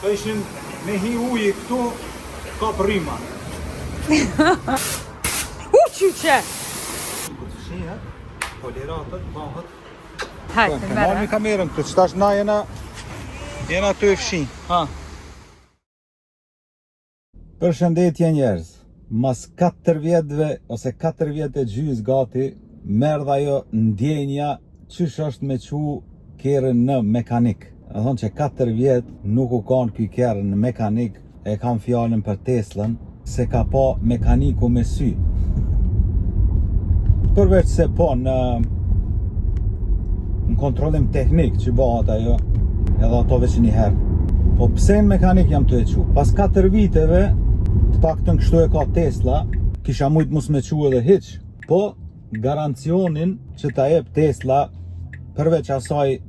Ka ishin me hi uji këtu, ka prima. Qyqe! Këtë fshinët, poliratët, bahët. Hajtë, Marrë mi kamerën këtë, që tash na jena të e fshin. Përshëndetje njerëz, mas 4 vjetëve ose 4 vjetë e gjys gati, merë ajo ndjenja qysh është me qu kerën në mekanik. E thonë që 4 vjetë nuk u kanë ky kerën në mekanik, e kam fjallën për Teslën, se ka pa mekaniku me sy. Përveç se po në kontrollim teknik që bëhat ajo, edhe ato veç njëherë. Po pse në mekanik jam të e qu? Pas 4 viteve, të paktën kështu e ka Tesla, kisha mujt mus me qu edhe hiq, po garancionin që ta jep Tesla, përveç asaj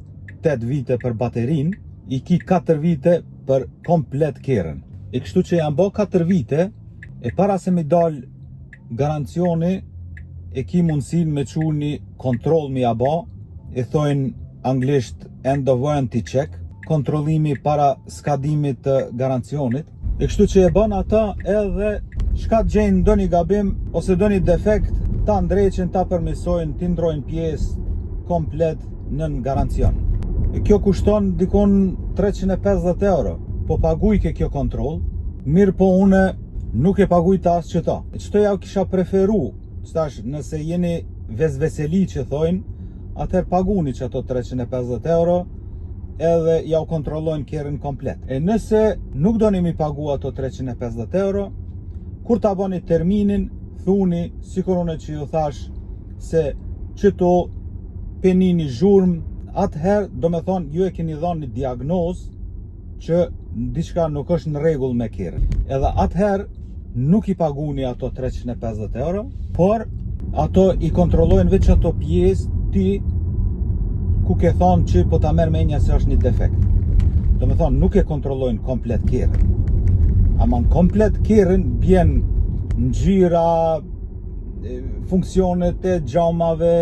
8 vite për baterin, i ki 4 vite për komplet kerën. E kështu që jam bo 4 vite, e para se mi dal garancioni, e ki mundësin me qu një kontrol mi aba, e thojnë anglisht end of warranty check, kontrollimi para skadimit të garancionit. E kështu që e bën ata edhe shka të gjenë do një gabim ose do një defekt, ta ndreqen, ta përmisojnë, ti ndrojnë pjesë komplet në garancion. E kjo kushton dikon 350 euro, po pagujke kjo kontrol, mirë po une nuk e pagujta asë që ta. E qëto ja kisha preferu, qëtash nëse jeni vezveseli që thojnë, atëher paguni që ato 350 euro, edhe ja u kontrollojnë kerën komplet. E nëse nuk do mi pagu ato 350 euro, kur ta bani terminin, thuni, sikur unë që ju thash, se qëto penini zhurm, atëherë do me thonë ju e keni dhënë një diagnoz që diçka nuk është në rregull me kerën. Edhe atëherë nuk i paguni ato 350 euro, por ato i kontrollojnë veç ato pjesë ti ku ke thonë që po ta merr menja se është një defekt. Do me thonë nuk e kontrollojnë komplet kerën. Ama në komplet kerën bjen ngjyra, funksionet e xhamave,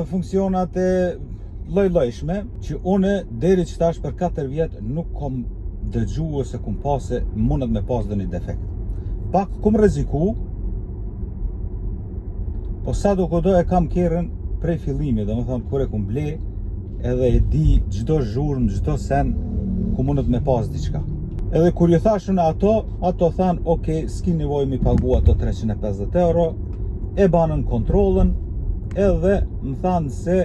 funksionat e lloj-llojshme, që une deri që tash për 4 vjet nuk kom dëgju ose kum pase mundet me pas dhe një defekt. Pak kum rreziku, po sa do kodo e kam kerën prej fillimi, do me thonë kur e kum ble, edhe e di gjdo zhurmë, gjdo sen, ku mundet me pas diçka. Edhe kur ju thashun ato thanë, ok, s'ki nevoj mi pagu ato 350 euro, e banën kontrolën, edhe më thanë se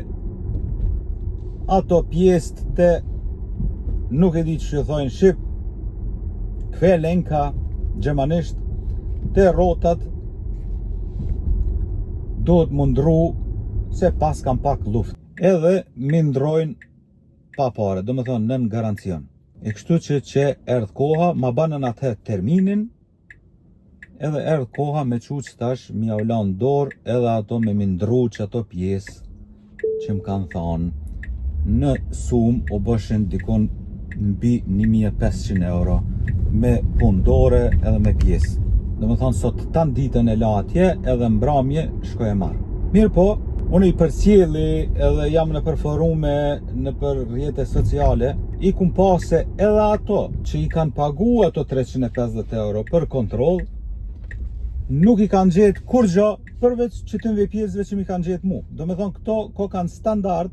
ato pjesët të, nuk e di që ju thojnë shqip, kvelenka, gjemanisht, të rotat, do të mundru se pas kam pak luft. Edhe mi ndrojnë pa pare, do me thonë nën garancion. E kështu që erdh koha, ma banën atë terminin, edhe erdh koha me qu që tash mi aulan dorë, edhe ato me mi ndru që ato pjesë që më kanë thonë, në sum o bëshin dikon mbi 1500 euro, me pundore edhe me pjesë. Do me thonë sot tanë ditën e la atje, edhe mbramje shkoj e marë. Mirë po, unë i përcjelli edhe jam në përforume në për rrjete sociale, i kum pase edhe ato që i kanë pagu ato 350 euro për kontrol, nuk i kanë gjetë kur gjo, përveç që të nve pjesëve që mi kanë gjetë mu. Do me thonë këto ko kanë standard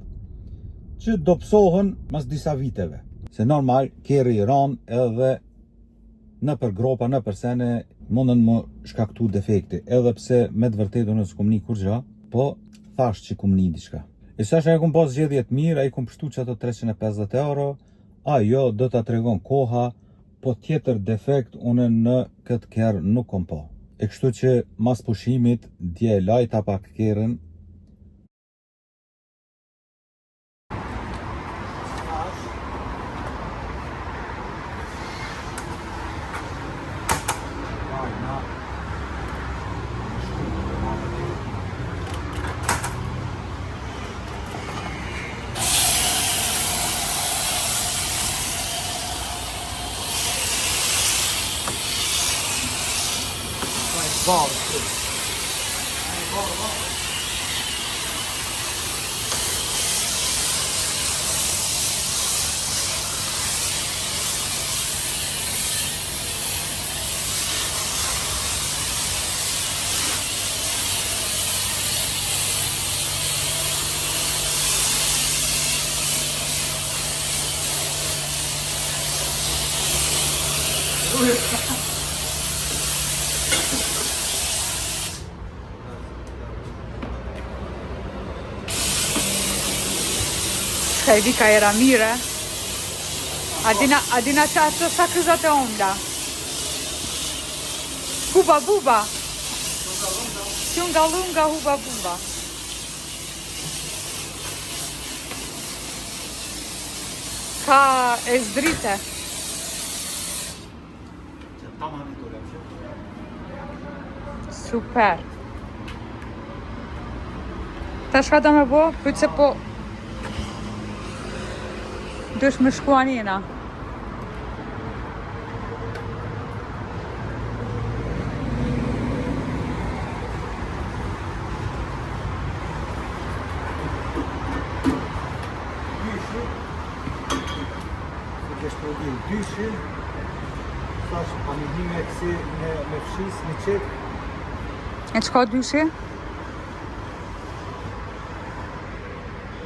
që do pësohën mas disa viteve. Se normal, keri i ranë edhe në për gropa, në për sene, mundën më shkaktu defekti. Edhe pse me të vërtetë unë s'kum ni kur gjo, po thash që kum një diçka. E sash e kum pas zgjedhjet mirë, ai kum pështu që ato 350 euro, ajo do ta tregon koha, po tjetër defekt unë në këtë kerë nuk kom pa. E kështu që mas pushimit, dje lajta pak kerën. Ka i vika era mire. A dina që ato sa këzat e omla. Huba buba. Shunga lunga huba buba. Ka e zdrite. Super. Ta shka do me bo? Pytë se po dush me shku anina. Dyshin, thash pa një hime kësi me fshis, një qek. E qka dyshi?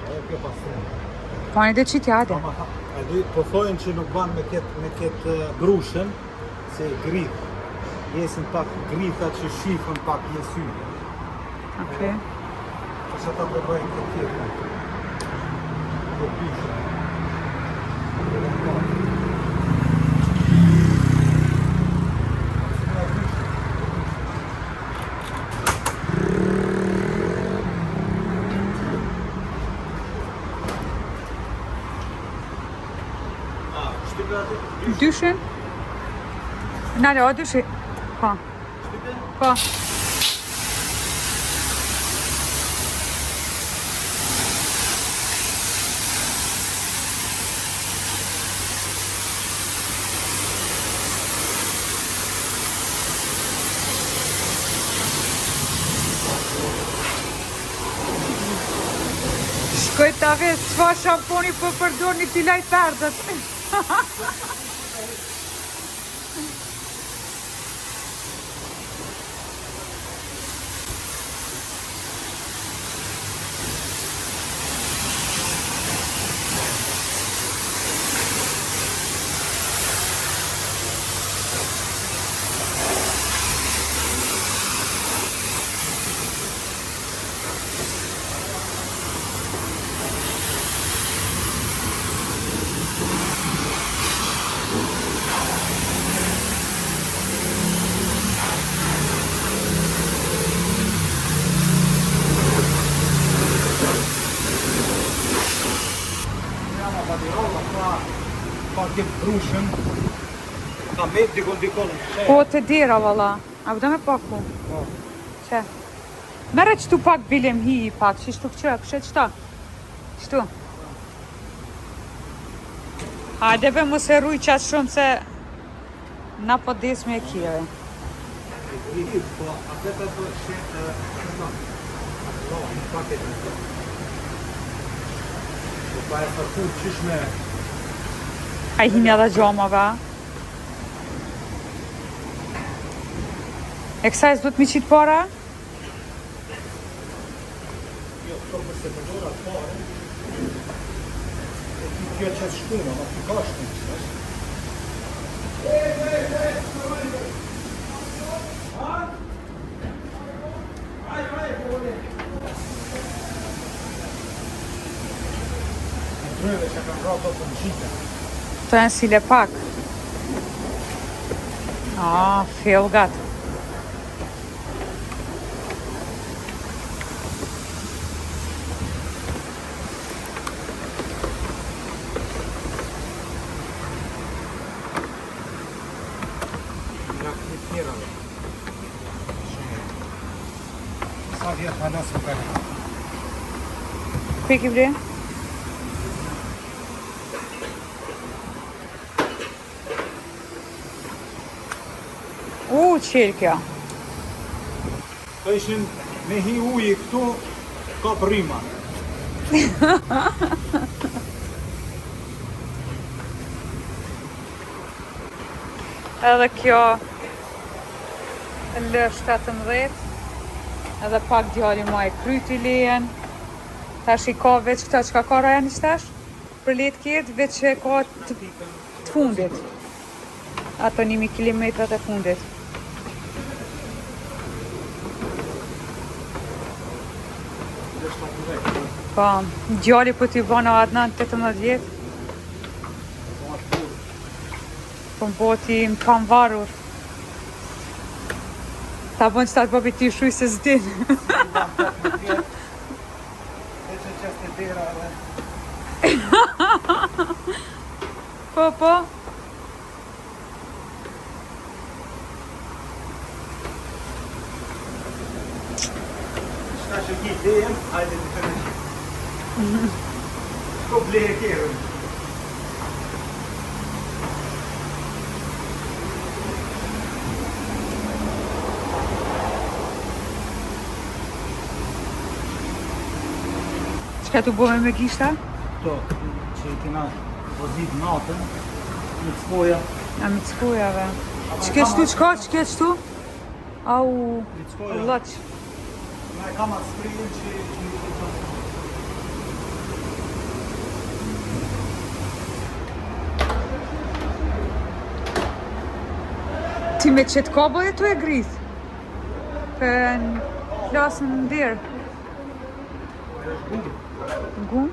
Ajo kjo pasrën. Po një dhe qitë jade. Po thojnë që nuk ban me ketë brushen, se grith. Jesin pak grithat që shifën pak jesy. Okej. Që ta përbëjnë këtë tjetë. Po dyshin. Dyshin? Nale, o dyshi? Po. Po. Shkoj ta vesh çfarë shamponi po përdorni ti laj perdët. Pa këtë brushën, ka me dikon. Po të dira valla. A vëdo me paku? Po. Që? Mere qëtu pak bilim hi pak, që shtu këqë, kështë qëta? Qëtu? Hajde be mos e rruj qatë shumë se na po des me e kjeve. Po, atë të shetë, në paket në të. Po pa e fërku qysh me... A i himja dhe gjomave. E kësaj s'du t'mi qitë para? Jo, përse të përdora të pare. E ti kjo qëtë shkuna, ma të ka shkuna, qëtë. Drëve që kam rra do të në qita. Të e në sile pak. Filgat. Sa vjetë halas më kërë. Peki bre? Qelë kjo. Të ishin me hi uji këtu, ka prima. Edhe kjo L17, edhe pak djali ma e kryti lejen. Tash i ka veç këta që ka raja një shtash, për letë kjetë veç që ka të fundit. ato 1000 kilometrat e fundit. Po, djali po t'i bana Adnan 18 vjet. Po m'boti më kam varur. Ta bon që ta të babi t'i shuj se s'din. Po. Shka që ki lejem, hajde të të në shko bleje kjerën. Qka t'u bome me gishta? Këto që i kena vozit natën, në të spoja. A me të spojave. Që keq tu qka? Që keq tu? Au, lëq. Ma e kam atë sprijin që i të të Ti me qëtë kaboj e tu e grith? Për në plasën në dirë. Gun?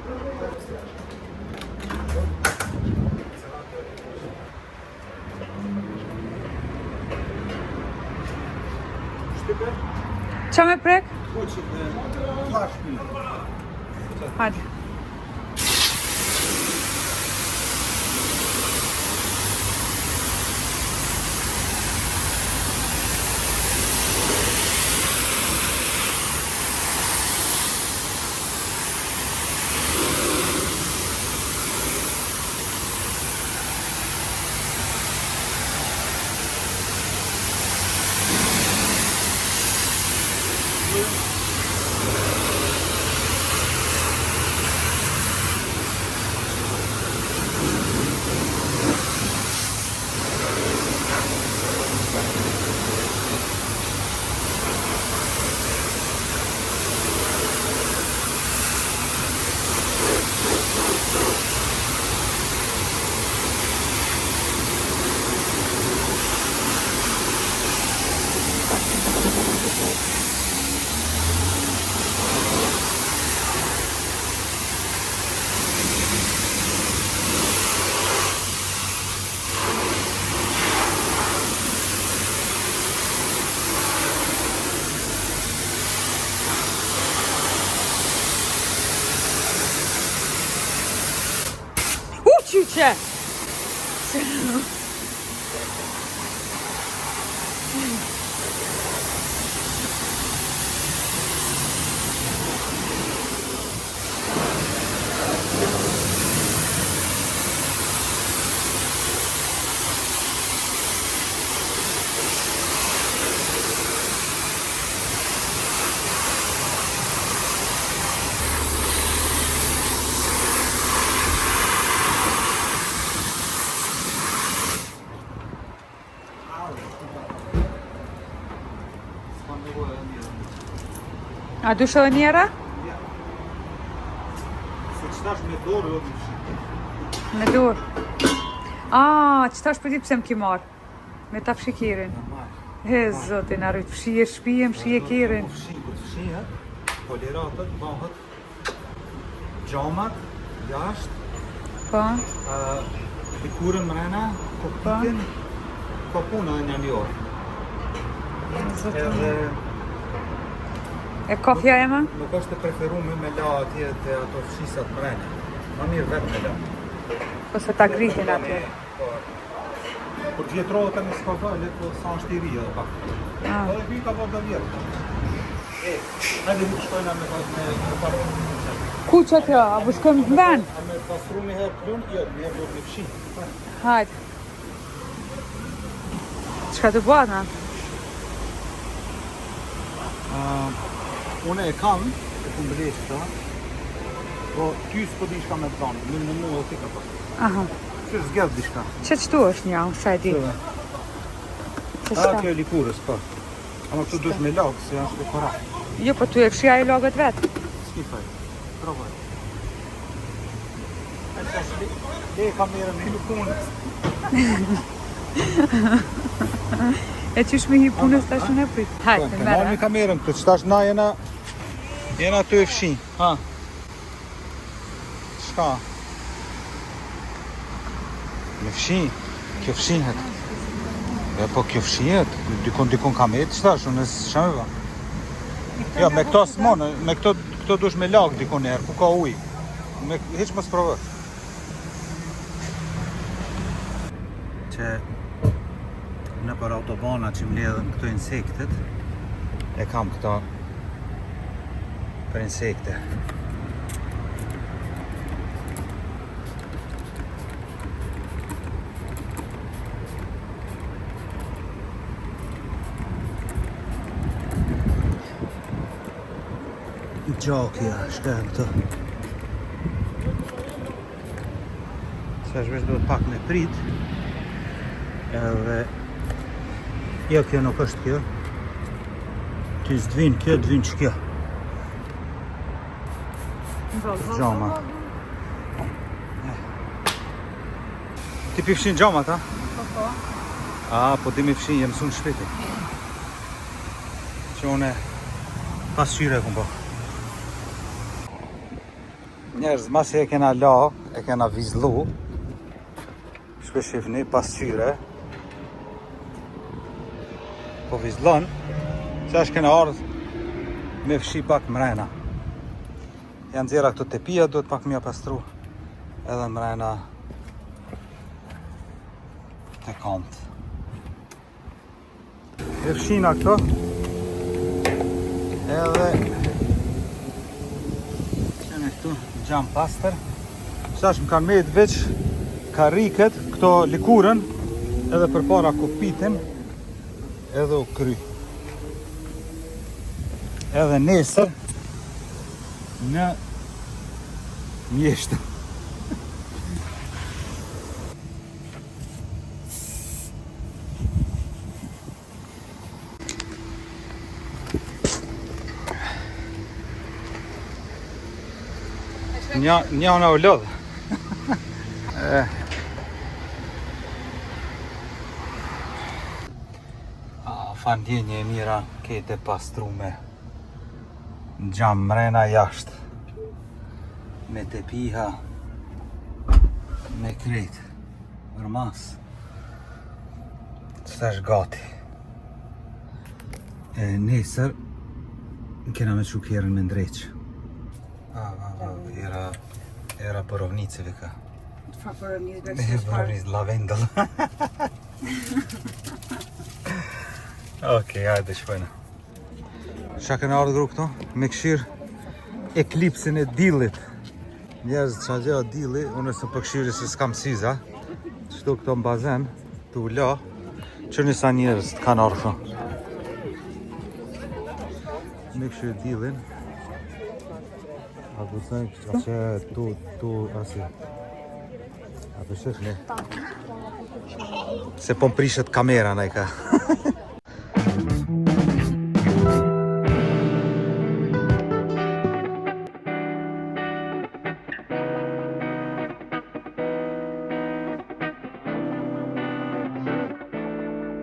shtype? Qa me prek? Po që flash një. Hajde. Qyqe! A dush edhe njera? Se qëtash me dorë, o të fshi. Me dur. A, qëtash për ti pse më ki marrë? Me ta fshikirin. He, zotin, arrit, fshije shpijem, fshije kirin. Po të fshihet, poliratët, bahët, gjamat, jashtë, Po, pikurën mrena, kokpikin, po puna e një orë. zotin. Edhe E kafja e ma? nuk është të preferume me la atje të ato fshisat mrena. Ma mirë vetë me la. Po se ta gritin atje. Por vjetrohet tani s'ka vëlle, po sa është i ri edhe pak. Ah. Edhe vita po të vjetë. Hajde nuk shkojna me parë. Ku që kjo? A bu shkojmë të mben? A me pastru një herë plun, jo, një herë do të fshi. Hajde. Qka të bëhat, na? Une e kam, e ku mbëlesh këta, po ty s'po di shka me të dhanë, në mu e ti ka pas. Aha. Që s'gjedh di shka. Që qëtu është një, sa e di? Që A, shka? kjo e likurës, po. Ama këtu dush me lagë, se janë shko korak. Jo, po tu e fshia i logët vetë. S'ki faj, provaj. E qash le kamerën në lukunës. E qysh me hi punës tash unë e prit. Hajde, Marrë merë. kamerën këtë, qëtash na jena të e fshin. Ha? Shka? Me fshin? Kjo fshinhet. E po kjo fshinhet, dikon ka me qëtash, unë e shame va. Jo, me këto s'monë, me këto dush me lagë dikon njerë, ku ka uj. Hiq më s'provë. Që në për autobana që mbledhen këto insektet, e kam këto për insekte. Gjakja, shka e këto. Se është veç duhet pak me prit. Edhe jo, kjo nuk është kjo. Ty s'dvin kjo, dvin që kjo. Gjama. Ti pi fshin gjamat, ha? Po. A, po ti mi fshin, jem sun shpiti. Që une pasqyre e kumpo. Njerëz, masi e kena la, e kena vizlu. Shpe shifni, pasqyre. Po vizlon, që është kena ardhë me fshi pak mrena. Janë zera këto tepia, duhet pak mja pastru edhe mrena të kantë. E fshina këto edhe qene këtu gjam pastër. Qëtash më kanë mejtë veç kariket, këto likurën edhe për para kupitin edhe u kry. Edhe nesër në mjeshtë. Një në u lodhë. Fandjenje e mira kete pastrume. Në gjam mrena jashtë. Me tepiha. Me krejt. Vërmas. Qëta është gati. E nesër kena me qu kjerën me ndreq. Era porovniceve ka. Fa porovnic Porovnic lavendel. Okej, hajde shpojna. Qa këna ardhë gru këto? Me këshirë eklipsin e dillit. Njerëz qa gjë dilli, unë së për këshirë se s'kam syza. Qëtu këto në bazen, të u la, që njësa njerëz të kanë ardhë. Me këshirë dillin. A du të që tu asi. A për shëfni. Se po më prishet kamera në i ka.